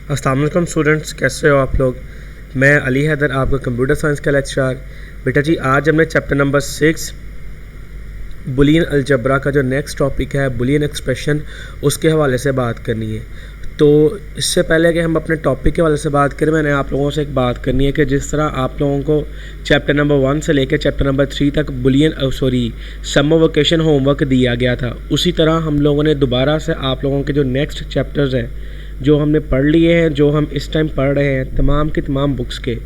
अस्सलाम वालेकुम स्टूडेंट्स, कैसे हो आप लोग। मैं अली हैदर, आपका कंप्यूटर साइंस का लेक्चरर। बेटा जी, आज हमने चैप्टर नंबर 6 बुलियन अलजबरा का जो नेक्स्ट टॉपिक है बुलियन एक्सप्रेशन, उसके हवाले से बात करनी है। तो इससे पहले कि हम अपने टॉपिक के हवाले से बात करें, मैंने आप लोगों से एक बात करनी है कि जिस तरह आप लोगों को चैप्टर नंबर 1 से लेकर चैप्टर नंबर 3 तक समर वेकेशन होमवर्क दिया गया था, उसी तरह हम लोगों ने दोबारा से आप लोगों के जो नेक्स्ट चैप्टर्स हैं जो हमने पढ़ लिए हैं, जो हम इस टाइम पढ़ रहे हैं, तमाम की तमाम बुक्स के,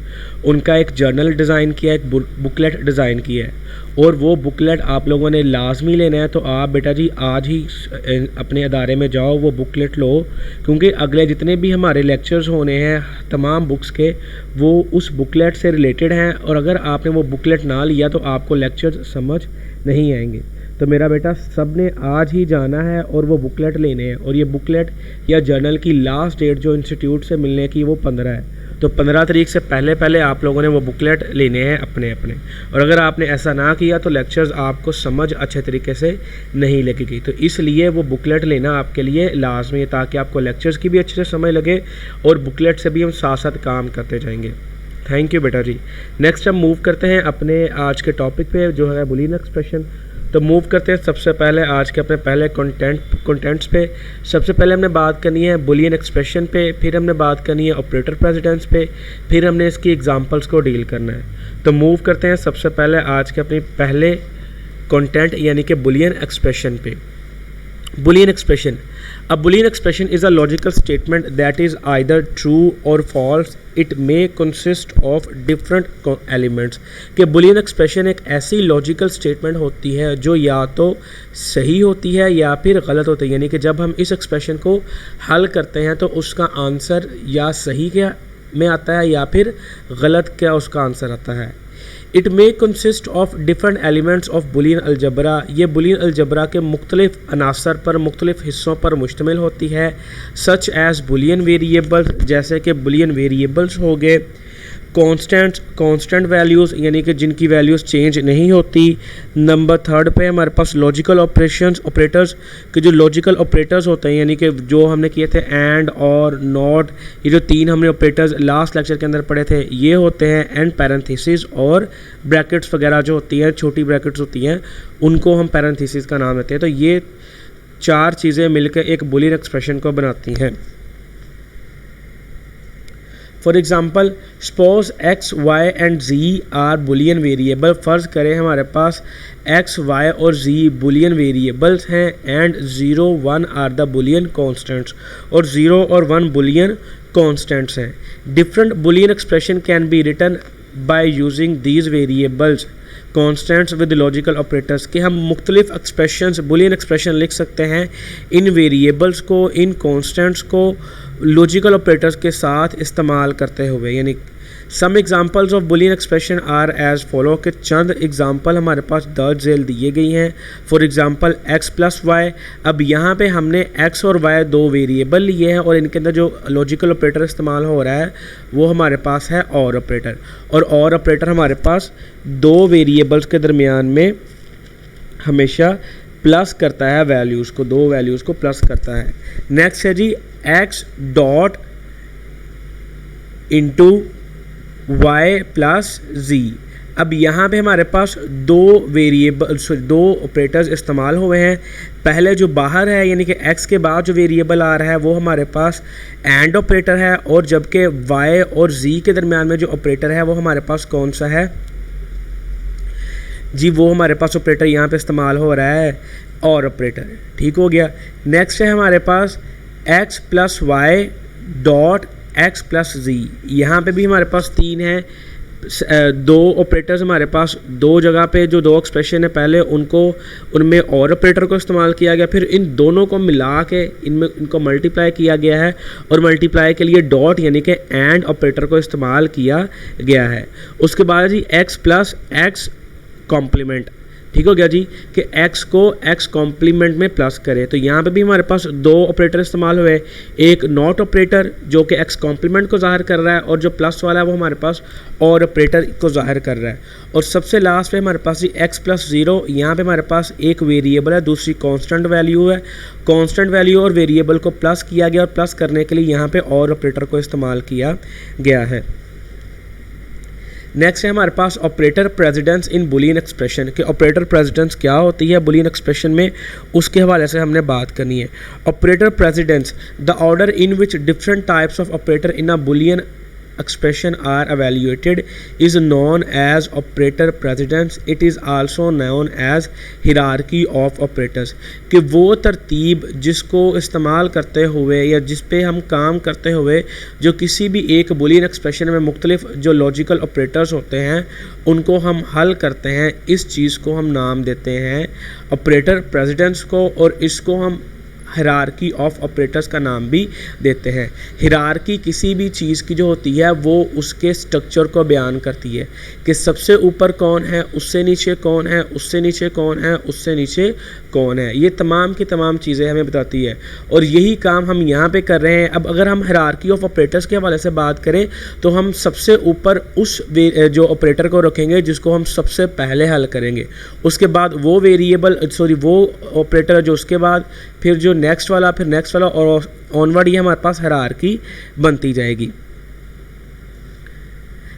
उनका एक जर्नल डिज़ाइन किया, एक बुकलेट डिज़ाइन किया है। और वो बुकलेट आप लोगों ने लाजमी लेना है। तो आप बेटा जी आज ही अपने अदारे में जाओ, वो बुकलेट लो, क्योंकि अगले जितने भी हमारे लेक्चर्स होने हैं तमाम बुक्स के, वो उस बुकलेट से रिलेटेड हैं। और अगर आपने वो बुकलेट ना लिया तो आपको लेक्चर्स समझ नहीं आएंगे। तो मेरा बेटा सब ने आज ही जाना है और वो बुकलेट लेने हैं। और ये बुकलेट या जर्नल की लास्ट डेट जो इंस्टीट्यूट से मिलने की वो 15 है। तो 15 तारीख से पहले पहले आप लोगों ने वो बुकलेट लेने हैं अपने अपने। और अगर आपने ऐसा ना किया तो लेक्चर्स आपको समझ अच्छे तरीके से नहीं लगेगी। तो इसलिए वो बुकलेट लेना आपके लिए लाजमी है, ताकि आपको लेक्चर्स की भी अच्छे से समझ लगे और बुकलेट से भी हम साथ साथ काम करते जाएंगे। थैंक यू बेटा जी। नेक्स्ट हम मूव करते हैं अपने आज के टॉपिक पे, जो है बुलियन एक्सप्रेशन। तो मूव करते हैं सबसे पहले आज के अपने पहले कंटेंट्स पे। सबसे पहले हमने बात करनी है बुलियन एक्सप्रेशन पे, फिर हमने बात करनी है ऑपरेटर प्रेसिडेंस पे, फिर हमने इसकी एग्जांपल्स को डील करना है। तो मूव करते हैं सबसे पहले आज के अपने पहले कंटेंट यानी कि बुलियन एक्सप्रेशन पे। Boolean expression. A Boolean expression is a logical statement that is either true or false. It may consist of different elements. कि Boolean expression एक ऐसी logical statement होती है जो या तो सही होती है या फिर गलत होती है। यानी कि जब हम इस expression को हल करते हैं तो उसका आंसर या सही क्या में आता है या फिर गलत क्या उसका आंसर आता है। It may consist of different elements of Boolean algebra. ये बुलियन अलजबरा के मुख्तलिफ अनासर पर, मुख्तलिफ हिस्सों पर मुश्तमिल होती है। सच एज़ बुलियन वेरिएबल्स, जैसे कि बुलियन वेरिएबल्स हो गए। कांस्टेंट वैल्यूज़, यानी कि जिनकी वैल्यूज़ चेंज नहीं होती। नंबर 3 पे हमारे पास लॉजिकल ऑपरेटर्स के जो लॉजिकल ऑपरेटर्स होते हैं, यानी कि जो हमने किए थे एंड और नॉट, ये जो 3 हमने ऑपरेटर्स लास्ट लेक्चर के अंदर पढ़े थे, ये होते हैं। एंड पैरेंथेसिस और ब्रैकेट्स वगैरह जो होती हैं, छोटी ब्रैकेट्स होती हैं, उनको हम पैरेंथेसिस का नाम देते हैं। तो ये 4 चीज़ें मिलकर एक बुलियन एक्सप्रेशन को बनाती हैं। For example, suppose X Y and Z are Boolean variable. फ़र्ज़ करें हमारे पास एक्स वाई और जी बुलियन वेरिएबल्स हैं and 0 1 are the Boolean constants, और 0 और 1 बुलियन कॉन्स्टेंट्स हैं। Different Boolean expression can be written by using these variables constants with logical operators. कि हम मुख्तलिफ एक्सप्रेशंस बुलियन एक्सप्रेशन लिख सकते हैं इन वेरिएबल्स को, इन कॉन्स्टेंट्स को लॉजिकल ऑपरेटर्स के साथ इस्तेमाल करते हुए। यानी some examples of Boolean expression are as follow, के चंद एग्जांपल हमारे पास दर्ज झेल दिए गई हैं। For example X plus Y. अब यहाँ पे हमने एक्स और वाई 2 वेरिएबल लिए हैं और इनके अंदर जो लॉजिकल ऑपरेटर इस्तेमाल हो रहा है वो हमारे पास है और ऑपरेटर। और ऑपरेटर हमारे पास 2 वेरिएबल्स के दरमियान में हमेशा प्लस करता है वैल्यूज़ को, 2 वैल्यूज़ को प्लस करता है। नेक्स्ट है जी x dot into y plus z. अब यहाँ पे हमारे पास 2 ऑपरेटर्स इस्तेमाल हुए हैं। पहले जो बाहर है यानी कि x के बाद जो वेरिएबल आ रहा है वो हमारे पास एंड ऑपरेटर है, और जबकि y और z के दरमियान में जो ऑपरेटर है वो हमारे पास कौन सा है जी, वो हमारे पास ऑपरेटर यहाँ पे इस्तेमाल हो रहा है और ऑपरेटर। ठीक हो गया। नेक्स्ट है हमारे पास x plus y dot x plus z. यहाँ पे भी हमारे पास 3 हैं, 2 ऑपरेटर्स हमारे पास 2 जगह पे, जो 2 एक्सप्रेशन है पहले उनमें और ऑपरेटर को इस्तेमाल किया गया, फिर इन दोनों को मिला के इनको मल्टीप्लाई किया गया है, और मल्टीप्लाई के लिए डॉट यानी कि एंड ऑपरेटर को इस्तेमाल किया गया है। उसके बाद जी एक्स प्लस एक्स कॉम्प्लीमेंट। ठीक हो गया जी कि x को x कॉम्प्लीमेंट में प्लस करें। तो यहाँ पे भी हमारे पास दो ऑपरेटर इस्तेमाल हुए, एक नॉट ऑपरेटर जो कि x कॉम्प्लीमेंट को ज़ाहिर कर रहा है और जो प्लस वाला है वो हमारे पास और ऑपरेटर को ज़ाहिर कर रहा है। और सबसे लास्ट पे हमारे पास जी x प्लस 0, यहाँ पे हमारे पास एक वेरिएबल है, दूसरी कांस्टेंट वैल्यू है। कांस्टेंट वैल्यू और वेरिएबल को प्लस किया गया और प्लस करने के लिए यहाँ पे और ऑपरेटर को इस्तेमाल किया गया है। नेक्स्ट है हमारे पास ऑपरेटर प्रेसिडेंस इन बुलियन एक्सप्रेशन कि ऑपरेटर प्रेसिडेंस क्या होती है बुलियन एक्सप्रेशन में, उसके हवाले से हमने बात करनी है। Operator precedence, the order in which different types of operator in a Boolean expression are evaluated is known as operator precedence. It is also known as hierarchy of operators कि वो तरतीब जिसको इस्तेमाल करते हुए या जिस पे हम काम करते हुए जो किसी भी एक बुलियन एक्सप्रेशन में मुख्तलिफ जो लॉजिकल ऑपरेटर्स होते हैं उनको हम हल करते हैं, इस चीज़ को हम नाम देते हैं ऑपरेटर प्रेसिडेंस को, और इसको हम हायरार्की ऑफ ऑपरेटर्स का नाम भी देते हैं। हायरार्की किसी भी चीज़ की जो होती है वो उसके स्ट्रक्चर को बयान करती है कि सबसे ऊपर कौन है, उससे नीचे कौन है, उससे नीचे कौन है, उससे नीचे कौन है। ये तमाम की तमाम चीज़ें हमें बताती है और यही काम हम यहाँ पे कर रहे हैं। अब अगर हम हायरार्की ऑफ ऑपरेटर्स के हवाले से बात करें तो हम सबसे ऊपर उस जो ऑपरेटर को रखेंगे जिसको हम सबसे पहले हल करेंगे, उसके बाद वो वेरिएबल वो ऑपरेटर जो उसके बाद फिर जो नेक्स्ट वाला, फिर नेक्स्ट वाला और ऑनवर्ड, ये हमारे पास हायरार्की बनती जाएगी।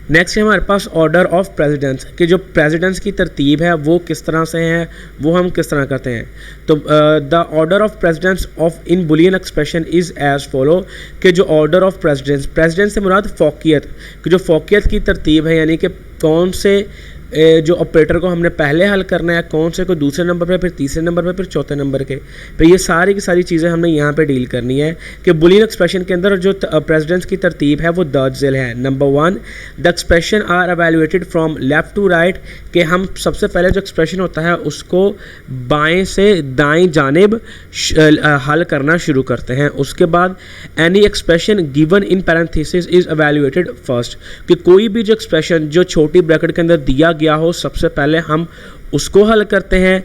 नेक्स्ट है हमारे पास ऑर्डर ऑफ प्रेसिडेंस कि जो प्रेसिडेंस की तरतीब है वो किस तरह से है, वो हम किस तरह करते हैं। तो the order of precedence of in Boolean expression is as follow कि जो ऑर्डर ऑफ प्रेसिडेंस से मुराद फौकियत कि जो फौकियत की तरतीब है, यानी कि कौन से जो ऑपरेटर को हमने पहले हल करना है, कौन से को दूसरे नंबर पे, फिर तीसरे नंबर पे, फिर चौथे नंबर के, फिर ये सारी की सारी चीज़ें हमने यहाँ पे डील करनी है कि बुलियन एक्सप्रेशन के अंदर जो प्रेसिडेंस की तरतीब है वो दर्ज है। Number 1, the expression are evaluated from left to right कि हम सबसे पहले जो एक्सप्रेशन होता है उसको बाएँ से दाएँ जानिब हल करना शुरू करते हैं। उसके बाद any expression given in parenthesis is evaluated first कि कोई भी जो एक्सप्रेशन जो छोटी ब्रैकेट के अंदर दिया गया हो सबसे पहले हम उसको हल करते हैं।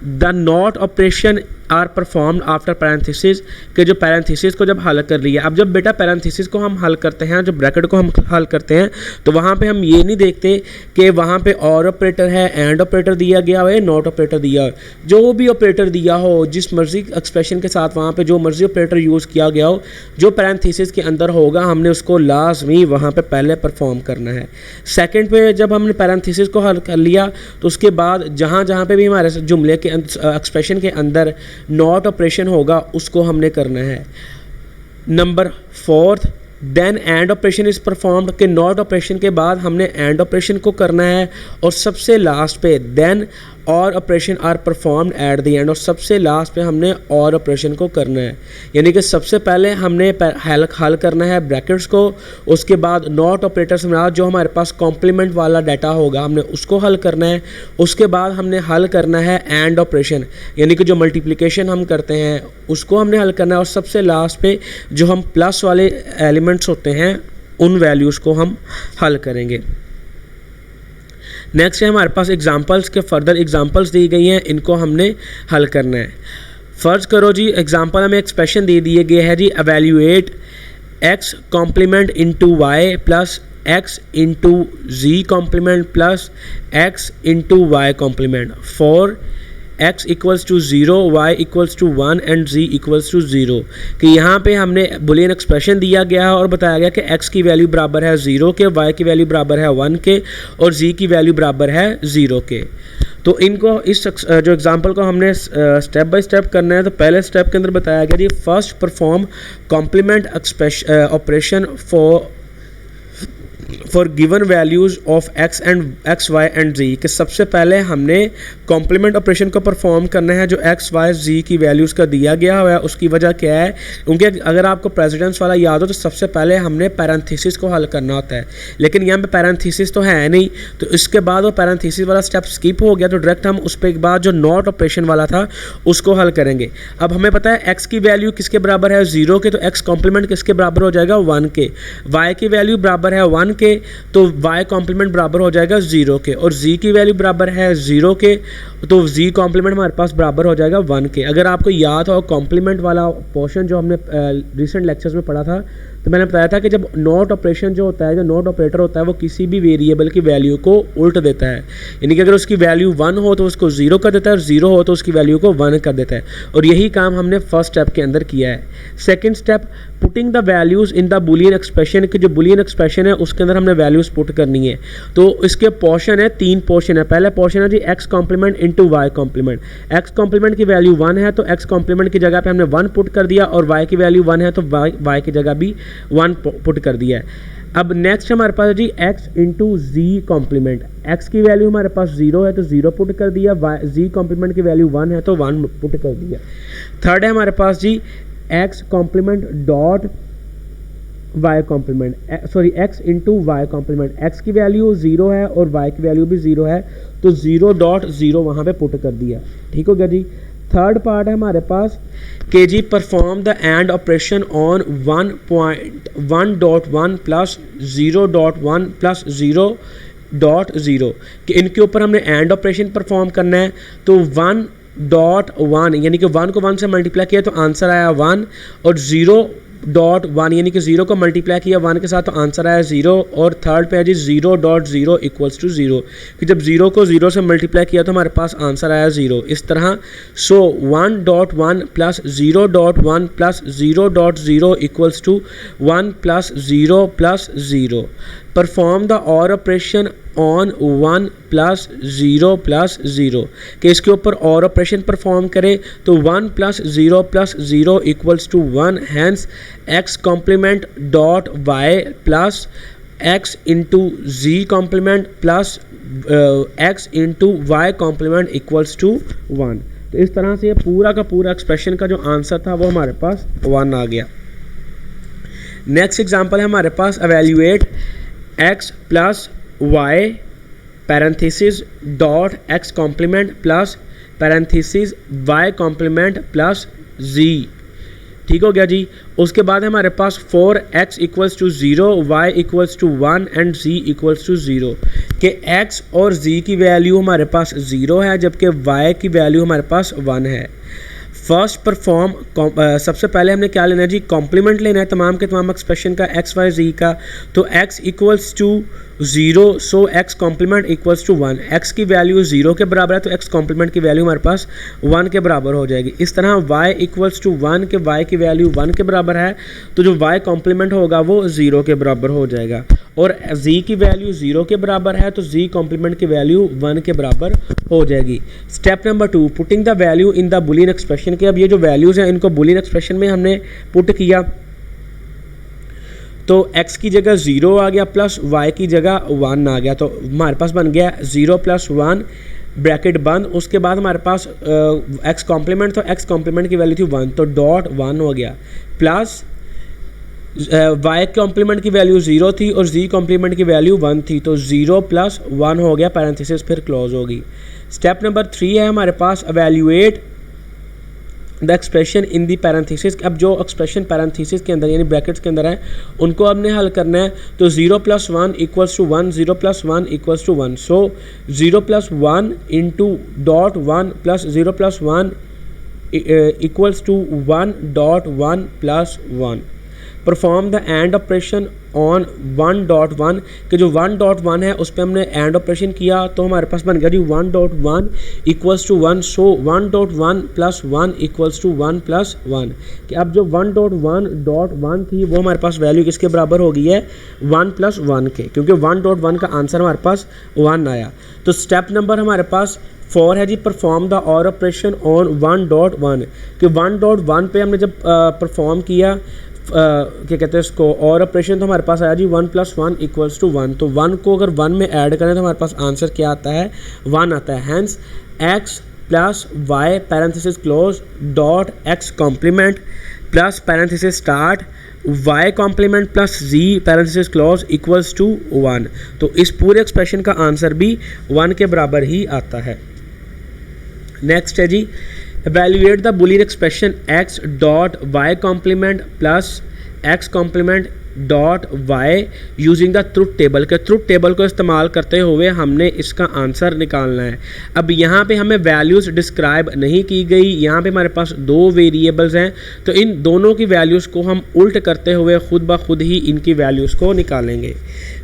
The not operation are performed after parenthesis के जो पैरेंथेसिस को जब हल कर लिया, अब जब बेटा पैरेंथेसिस को हम हल करते हैं, जो ब्रैकेट को हम हल करते हैं तो वहाँ पे हम ये नहीं देखते कि वहाँ पे और ऑपरेटर है, एंड ऑपरेटर दिया गया हो, नॉट ऑपरेटर दिया हो, जो भी ऑपरेटर दिया हो, जिस मर्जी एक्सप्रेशन के साथ वहाँ पे जो मर्जी ऑपरेटर यूज़ किया गया हो, जो पैरेंथेसिस के अंदर होगा हमने उसको लाजमी वहाँ पे पहले परफॉर्म करना है। सेकंड पे जब हमने पैरेंथेसिस को हल कर लिया तो उसके बाद जहाँ जहाँ पे भी हमारे जुमले के एक्सप्रेशन के अंदर नॉट ऑपरेशन होगा उसको हमने करना है। Number 4, then and operation is performed कि नॉट ऑपरेशन के बाद हमने एंड ऑपरेशन को करना है। और सबसे लास्ट पे देन और operation are performed at the end, और सबसे लास्ट पे हमने और ऑपरेशन को करना है। यानी कि सबसे पहले हमने हल करना है ब्रैकेट्स को, उसके बाद नॉट ऑपरेटर से मुराद जो हमारे पास कॉम्प्लीमेंट वाला डाटा होगा हमने उसको हल करना है। उसके बाद हमने हल करना है एंड ऑपरेशन, यानी कि जो मल्टीप्लिकेशन हम करते हैं उसको हमने हल करना है। और सबसे लास्ट पे जो हम प्लस वाले एलिमेंट्स होते हैं उन वैल्यूज़ को हम हल करेंगे। नेक्स्ट है हमारे पास एग्जांपल्स के फर्दर एग्जांपल्स दी गई हैं, इनको हमने हल करना है। फ़र्ज़ करो जी एग्जांपल हमें एक्सप्रेशन दे दिए गए है जी evaluate x complement into y plus x into ji complement plus x into Y complement for x equals to 0, y equals to 1 and z equals to 0 कि यहाँ पे हमने बुलियन एक्सप्रेशन दिया गया है और बताया गया कि x की वैल्यू बराबर है 0 के, y की वैल्यू बराबर है 1 के और z की वैल्यू बराबर है 0 के। तो इनको इस जो एग्जांपल को हमने स्टेप बाय स्टेप करना है। तो पहले स्टेप के अंदर बताया गया जी first perform complement operation for given values of x and x y and z कि सबसे पहले हमने कॉम्प्लीमेंट ऑपरेशन को परफॉर्म करना है जो x y z की वैल्यूज़ का दिया गया हुआ है। उसकी वजह क्या है, क्योंकि अगर आपको प्रेसिडेंस वाला याद हो तो सबसे पहले हमने पैरेंथेसिस को हल करना होता है, लेकिन यहाँ पे पैरेंथेसिस तो है नहीं, तो इसके बाद वो पैरेंथेसिस वाला स्टेप स्किप हो गया। तो डायरेक्ट हम उस पर एक बाद जो नॉट ऑपरेशन वाला था उसको हल करेंगे। अब हमें पता है x की वैल्यू किसके बराबर है 0 के, तो x कॉम्प्लीमेंट किसके बराबर हो जाएगा 1 के, y की वैल्यू बराबर है 1 के तो y कॉम्प्लीमेंट बराबर हो जाएगा 0 के, और z की वैल्यू बराबर है 0 के तो z कॉम्प्लीमेंट हमारे पास बराबर हो जाएगा 1 के। अगर आपको याद हो कॉम्प्लीमेंट वाला पोर्शन जो हमने रिसेंट लेक्चर्स में पढ़ा था, तो मैंने बताया था कि जब नॉट ऑपरेशन जो होता है, जो नॉट ऑपरेटर होता है, वो किसी भी वेरिएबल की वैल्यू को उल्ट देता है, यानी कि अगर उसकी वैल्यू 1 हो तो उसको 0 कर देता है और 0 हो तो उसकी वैल्यू को 1 कर देता है, और यही काम हमने फर्स्ट स्टेप के अंदर किया है। Second step, putting the values in the Boolean expression, कि जो बुलियन एक्सप्रेशन है उसके अंदर हमने वैल्यूज़ पुट करनी है। तो इसके पोर्शन है, 3 पोर्शन है। पहला पोर्शन है जी x complement into Y complement. X complement की वैल्यू 1 है तो एक्स कॉम्प्लीमेंट की जगह पे हमने 1 पुट कर दिया, और वाई की वैल्यू 1 है तो वाई की जगह भी 1 पुट कर दिया है। अब नेक्स्ट हमारे पास है जी एक्स इंटू जी कॉम्प्लीमेंट। एक्स की वैल्यू हमारे पास 0 है तो 0 पुट कर दिया, जी कॉम्प्लीमेंट की वैल्यू 1 है तो 1 पुट कर दिया। थर्ड है हमारे पास जी x complement dot Y complement, sorry x into Y complement. X की वैल्यू 0 है और वाई की वैल्यू भी 0 है तो 0.0 वहाँ पे पुट कर दिया। ठीक हो गया जी। थर्ड पार्ट है हमारे पास के जी perform the and operation on 1.1.1 plus 0.1 plus 0.0 कि इनके ऊपर हमने एंड ऑपरेशन परफॉर्म करना है। तो 1.1 यानी कि 1 को 1 से मल्टीप्लाई किया तो आंसर आया 1, और 0.1 यानी कि 0 को मल्टीप्लाई किया 1 के साथ तो आंसर आया 0, और थर्ड पे है जी 0.0 इक्वल्स टू 0 कि जब 0 को 0 से मल्टीप्लाई किया तो हमारे पास आंसर आया 0। इस तरह 1.1 plus 0.1 plus 0.0 equals to 1 plus 0 plus 0। Perform the और ऑपरेशन ऑन 1 प्लस 0 प्लस 0 कि इसके ऊपर और ऑपरेशन परफॉर्म करें तो 1 plus 0 plus 0 equals to 1, hence X complement dot Y plus X into ji complement plus X into Y complement equals to 1। तो इस तरह से ये पूरा का पूरा एक्सप्रेशन का जो आंसर था वो हमारे पास 1 आ गया। नेक्स्ट एग्जाम्पल है हमारे पास evaluate x plus Y parenthesis dot x complement plus parenthesis y complement plus z. ठीक हो गया जी। उसके बाद हमारे पास 4x equals to 0, y equals to 1 and z equals to 0 कि x और z की वैल्यू हमारे पास 0 है जबकि y की वैल्यू हमारे पास 1 है। फर्स्ट परफॉर्म, सबसे पहले हमने क्या लेना है जी, कॉम्प्लीमेंट लेना है तमाम के तमाम एक्सप्रेशन का x y z का। तो x equals to 0 so x complement equals to 1। x की वैल्यू 0 के बराबर है तो x कॉम्प्लीमेंट की वैल्यू हमारे पास 1 के बराबर हो जाएगी। इस तरह y इक्वल्स टू 1 के y की वैल्यू 1 के बराबर है तो जो y कॉम्प्लीमेंट होगा वो 0 के बराबर हो जाएगा, और z की वैल्यू 0 के बराबर है तो z कॉम्प्लीमेंट की वैल्यू 1 के बराबर हो जाएगी। Step number 2, putting the value in the Boolean expression के। अब ये जो वैल्यूज़ हैं इनको बुलियन एक्सप्रेशन में हमने पुट किया तो x की जगह 0 आ गया प्लस y की जगह 1 आ गया, तो हमारे पास बन गया 0 प्लस 1 ब्रैकेट बंद। उसके बाद हमारे पास x कॉम्प्लीमेंट, तो x कॉम्प्लीमेंट की वैल्यू थी 1 तो डॉट 1 हो गया, प्लस y कॉम्प्लीमेंट की वैल्यू 0 थी और z कॉम्प्लीमेंट की वैल्यू 1 थी तो 0 प्लस 1 हो गया, पैरेंथेसिस फिर क्लोज होगी। स्टेप नंबर 3 है हमारे पास evaluate the expression in the parenthesis. अब जो एक्सप्रेशन पैरेंथेसिस के अंदर यानी ब्रैकेट्स के अंदर है उनको हमने हल करना है। तो 0 plus 1 equals to 1, 0 plus 1 equals to 1, so 0 plus 1 into dot 1 plus 0 plus 1 equals to 1 dot 1 plus 1। Perform the and operation on 1.1 कि जो 1.1 है उस पर हमने एंड ऑपरेशन किया तो हमारे पास बन गया Z 1.1 equals to 1, so 1.1 plus 1 equals to 1 plus 1 कि अब जो 1.1.1 थी वो हमारे पास वैल्यू किसके बराबर हो गई है 1 प्लस 1 के, क्योंकि 1.1 का आंसर हमारे पास 1 आया। तो स्टेप नंबर हमारे पास 4 है जी, परफॉर्म द और ऑपरेशन ऑन 1.1 कि 1.1 पे हमने जब परफॉर्म किया क्या कहते हैं इसको और ऑपरेशन, तो हमारे पास आया जी 1 प्लस 1 इक्वल्स टू 1। तो 1 को अगर 1 में ऐड करें तो हमारे पास आंसर क्या आता है 1 आता है। Hence x plus Y parenthesis close dot x complement plus parenthesis start y complement plus z parenthesis close equals to 1। तो इस पूरे एक्सप्रेशन का आंसर भी 1 के बराबर ही आता है। नेक्स्ट है जी evaluate the boolean expression x dot y complement plus x complement dot Y using the truth table के ट्रुथ टेबल को इस्तेमाल करते हुए हमने इसका आंसर निकालना है। अब यहाँ पे हमें वैल्यूज़ डिस्क्राइब नहीं की गई, यहाँ पे हमारे पास दो वेरिएबल्स हैं, तो इन दोनों की वैल्यूज़ को हम उल्ट करते हुए खुद ब खुद ही इनकी वैल्यूज़ को निकालेंगे।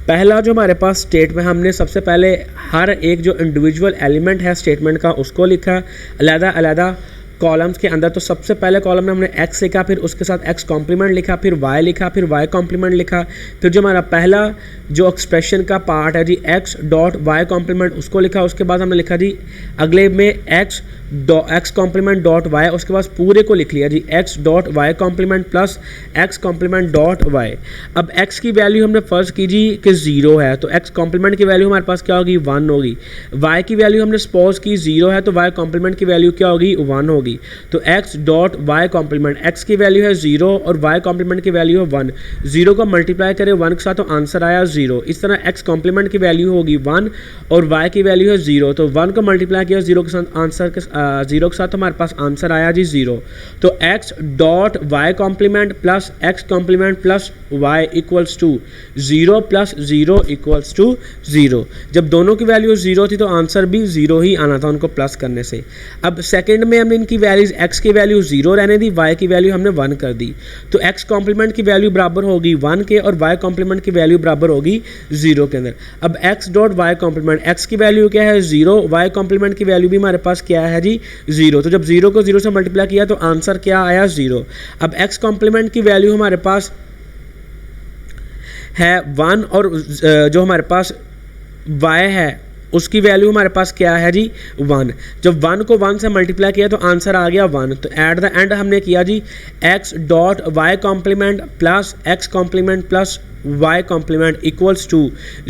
पहला जो हमारे पास स्टेटमेंट, हमने सबसे पहले हर एक जो इंडिविजुअल एलिमेंट है स्टेटमेंट का उसको लिखा अलग अलग कॉलम्स के अंदर। तो सबसे पहले कॉलम में हमने x लिखा, फिर उसके साथ x कॉम्प्लीमेंट लिखा, फिर y लिखा, फिर y कॉम्प्लीमेंट लिखा, फिर जो हमारा पहला जो एक्सप्रेशन का पार्ट है जी x डॉट वाई कॉम्प्लीमेंट उसको लिखा। उसके बाद हमने लिखा जी अगले में x कॉम्प्लीमेंट डॉट वाई, उसके बाद पूरे को लिख लिया Z x dot Y complement plus x complement dot Y. अब x की वैल्यू हमने फर्ज की जी कि 0 है, तो x कॉम्प्लीमेंट की वैल्यू हमारे पास क्या होगी 1 होगी। y की वैल्यू हमने सपोज की 0 है, तो y कॉम्प्लीमेंट की वैल्यू क्या होगी 1 होगी। तो x dot Y complement, x की वैल्यू है 0 और y कॉम्प्लीमेंट की वैल्यू है 1, 0 को मल्टीप्लाई करें 1 के साथ तो आंसर आया 0। इस तरह x कॉम्प्लीमेंट की वैल्यू होगी 1 और y की वैल्यू है 0, तो 1 को मल्टीप्लाई किया 0 के साथ आंसर के 0 के साथ तो हमारे पास आंसर आया जी 0। तो x dot Y complement plus x complement plus y equals to 0 plus 0 equals to 0। जब दोनों की वैल्यू 0 थी तो आंसर भी 0 ही आना था उनको प्लस करने से। अब सेकंड में हमने इनकी वैल्यूज x की वैल्यू 0 रहने दी, y की वैल्यू हमने 1 कर दी, तो x कॉम्प्लीमेंट की वैल्यू बराबर होगी 1 के और y कॉम्प्लीमेंट की वैल्यू बराबर होगी 0 के अंदर। अब x dot Y complement, x की वैल्यू क्या है 0, y कॉम्प्लीमेंट की वैल्यू भी हमारे पास क्या है जी 0, तो जब 0 को 0 से मल्टीप्लाई किया तो आंसर क्या आया 0। अब x कॉम्प्लीमेंट की वैल्यू हमारे पास है 1 और जो हमारे पास y है उसकी वैल्यू हमारे पास क्या है जी 1। जब 1 को 1 से मल्टीप्लाई किया तो आंसर आ गया 1। तो एट द एंड हमने किया जी x dot Y complement plus x complement plus y complement equals to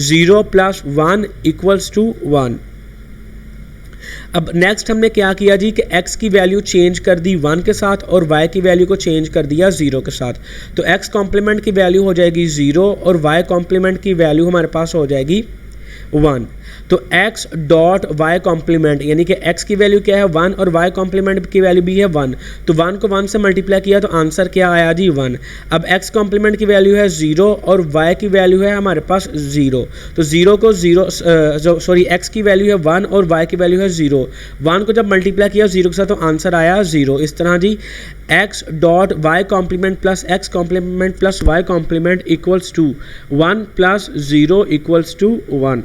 0 plus 1 equals to 1। अब नेक्स्ट हमने क्या किया जी कि x की वैल्यू चेंज कर दी 1 के साथ और y की वैल्यू को चेंज कर दिया 0 के साथ। तो x कॉम्प्लीमेंट की वैल्यू हो जाएगी 0 और y कॉम्प्लीमेंट की वैल्यू हमारे पास हो जाएगी 1। तो x डॉट वाई कॉम्प्लीमेंट यानी कि x की वैल्यू क्या है 1 और y कॉम्प्लीमेंट की वैल्यू भी है 1, तो 1 को 1 से मल्टीप्लाई किया तो आंसर क्या आया जी 1। अब x कॉम्प्लीमेंट की वैल्यू है 0 और y की वैल्यू है हमारे पास 0, तो 0 को 0 सॉरी x की वैल्यू है 1 और y की वैल्यू है 0, 1 को जब मल्टीप्लाई किया 0 के साथ तो आंसर आया 0। इस तरह जी x dot Y complement plus x complement plus y complement equals to 1 plus 0 equals to 1।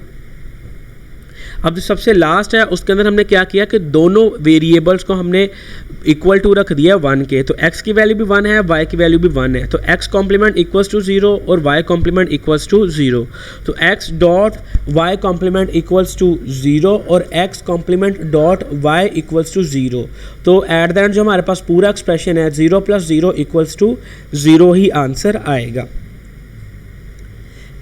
अब जो सबसे लास्ट है उसके अंदर हमने क्या किया कि दोनों वेरिएबल्स को हमने इक्वल टू रख दिया 1 के, तो x की वैल्यू भी 1 है, y की वैल्यू भी 1 है, तो x कॉम्प्लीमेंट इक्वल्स टू 0 और y कॉम्प्लीमेंट इक्वल्स टू 0। तो x dot Y complement equals to 0 और x complement dot y equals to 0। तो एट द एंड जो हमारे पास पूरा एक्सप्रेशन है 0 प्लस 0 इक्वल्स टू 0 ही आंसर आएगा।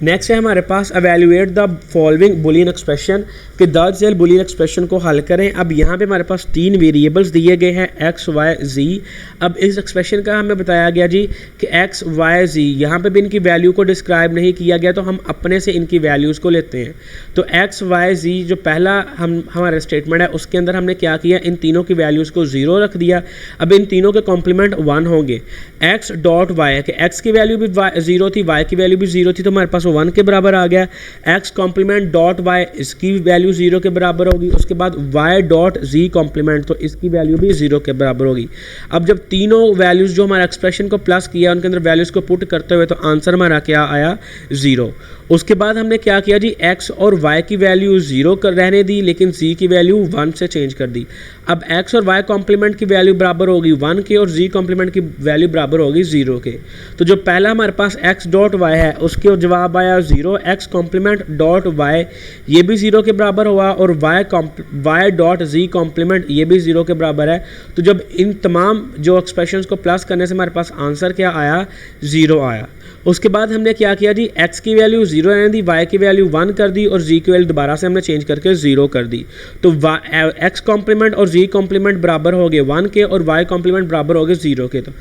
नेक्स्ट है हमारे पास evaluate the following Boolean expression कि दर्ज झेल बुलियन एक्सप्रेशन को हल करें। अब यहाँ पे हमारे पास 3 वेरिएबल्स दिए गए हैं x, y, z। अब इस एक्सप्रेशन का हमें बताया गया जी कि x, y, z, यहाँ पे भी इनकी वैल्यू को डिस्क्राइब नहीं किया गया, तो हम अपने से इनकी वैल्यूज़ को लेते हैं। तो x, y, z जो पहला हमारा स्टेटमेंट है उसके अंदर हमने क्या किया, इन तीनों की वैल्यूज़ को 0 रख दिया। अब इन तीनों के कॉम्प्लीमेंट 1 होंगे। x डॉट वाई कि x की वैल्यू भी 0 थी, y की वैल्यू भी 0 थी, तो हमारे पास 1 के बराबर आ गया। x कॉम्प्लीमेंट डॉट y इसकी वैल्यू 0 के बराबर होगी। उसके बाद y डॉट z कॉम्प्लीमेंट, तो इसकी वैल्यू भी 0 के बराबर होगी। अब जब तीनों वैल्यूज़ जो हमारा एक्सप्रेशन को प्लस किया उनके अंदर वैल्यूज़ को पुट करते हुए तो आंसर हमारा क्या आया 0। उसके बाद हमने क्या किया जी x और y की वैल्यू 0 कर रहने दी, लेकिन z की वैल्यू 1 से चेंज कर दी। अब x और y कॉम्प्लीमेंट की वैल्यू बराबर होगी 1 के और z कॉम्प्लीमेंट की वैल्यू बराबर होगी 0 के। तो जो पहला हमारे पास x डॉट y है उसके जवाब आया 0, x कॉम्प्लीमेंट डॉट y ये भी 0 के बराबर हुआ और y डॉट z कॉम्प्लीमेंट ये भी 0 के बराबर है। तो जब इन तमाम जो एक्सप्रेशंस को प्लस करने से हमारे पास आंसर क्या आया 0 आया। उसके बाद हमने क्या किया जी x की वैल्यू 0 रहने दी, y की वैल्यू 1 कर दी और z की वैल्यू दोबारा से हमने चेंज करके 0 कर दी। तो x कॉम्प्लीमेंट और z कॉम्प्लीमेंट बराबर हो गए 1 के और y कॉम्प्लीमेंट बराबर हो गए 0 के। तो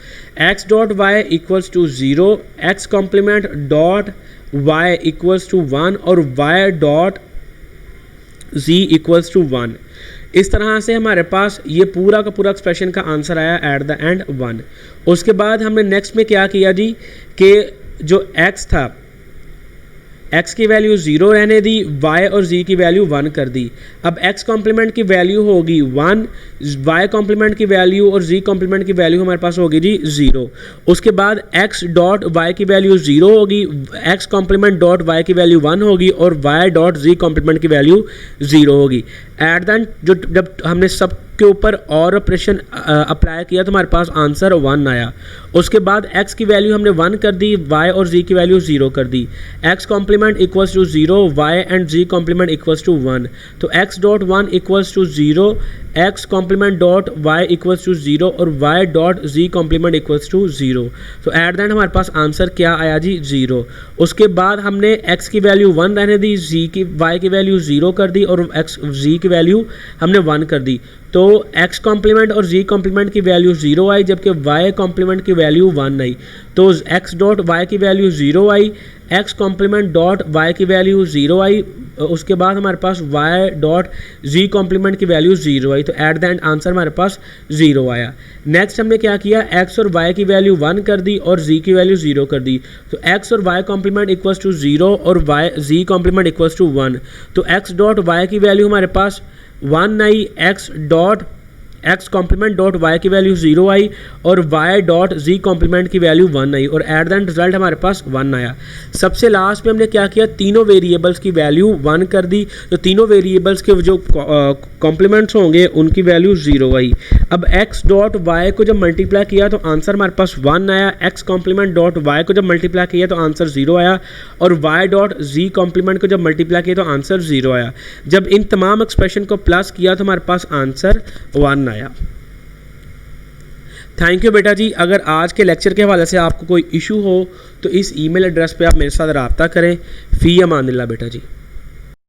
x dot y equals to 0, x complement dot y equals to 1 और y dot z equals to 1। इस तरह से हमारे पास ये पूरा का पूरा एक्सप्रेशन का आंसर आया एट द एंड 1। उसके बाद हमने नेक्स्ट में क्या किया जी कि जो x था, x की वैल्यू 0 रहने दी, y और z की वैल्यू 1 कर दी। अब x कॉम्प्लीमेंट की वैल्यू होगी 1, y कॉम्प्लीमेंट की वैल्यू और z कॉम्प्लीमेंट की वैल्यू हमारे पास होगी जी 0। उसके बाद x डॉट y की वैल्यू 0 होगी, x कॉम्प्लीमेंट डॉट y की वैल्यू 1 होगी और y डॉट z कॉम्प्लीमेंट की वैल्यू 0 होगी। एट दैन जब हमने सब के ऊपर और ऑपरेशन अप्लाई किया तो हमारे पास आंसर 1 आया। उसके बाद x की वैल्यू हमने 1 कर दी, y और z की वैल्यू 0 कर दी। x complement equals to 0, y and z complement equals to 1। तो x dot 1 equals to 0, x complement dot y equals to 0 और y dot z complement equals to 0। तो एट दैट हमारे पास answer क्या आया जी 0। उसके बाद हमने x की वैल्यू 1 रहने दी, y की वैल्यू 0 कर दी और z की वैल्यू हमने 1 कर दी। तो x कॉम्प्लीमेंट और z कॉम्प्लीमेंट की वैल्यू 0 आई, जबकि y कॉम्प्लीमेंट की वैल्यू 1 आई। तो x डॉट y की वैल्यू 0 आई, x कॉम्प्लीमेंट डॉट y की वैल्यू 0 आई। उसके बाद हमारे पास y डॉट z कॉम्प्लीमेंट की वैल्यू 0 आई। तो एट द एंड आंसर हमारे पास 0 आया। नेक्स्ट हमने क्या किया, x और y की वैल्यू 1 कर दी और z की वैल्यू 0 कर दी। तो x और y कॉम्प्लीमेंट इक्वल्स टू 0 और z कॉम्प्लीमेंट इक्वल्स टू 1। तो x डॉट y की वैल्यू हमारे पास 1 आई, x कॉम्प्लीमेंट डॉट y की वैल्यू 0 आई और y डॉट z कॉम्प्लीमेंट की वैल्यू 1 आई और एट द एंड रिजल्ट हमारे पास 1 आया। सबसे लास्ट में हमने क्या किया, तीनों वेरिएबल्स की वैल्यू 1 कर दी। तो तीनों वेरिएबल्स के जो कॉम्प्लीमेंट्स होंगे उनकी वैल्यू 0 आई। अब x डॉट y को जब मल्टीप्लाई किया तो आंसर हमारे पास 1 आया, x कॉम्प्लीमेंट डॉट y को जब मल्टीप्लाई किया तो आंसर 0 आया और y डॉट z कॉम्प्लीमेंट को जब मल्टीप्लाई किया तो आंसर 0 आया। जब इन तमाम एक्सप्रेशन को प्लस किया तो हमारे पास आंसर 1 आया। थैंक यू बेटा जी। अगर आज के लेक्चर के हवाले से आपको कोई इशू हो तो इस ईमेल एड्रेस पे आप मेरे साथ रब्ता करें। फ़ी अमानिल्लाह बेटा जी।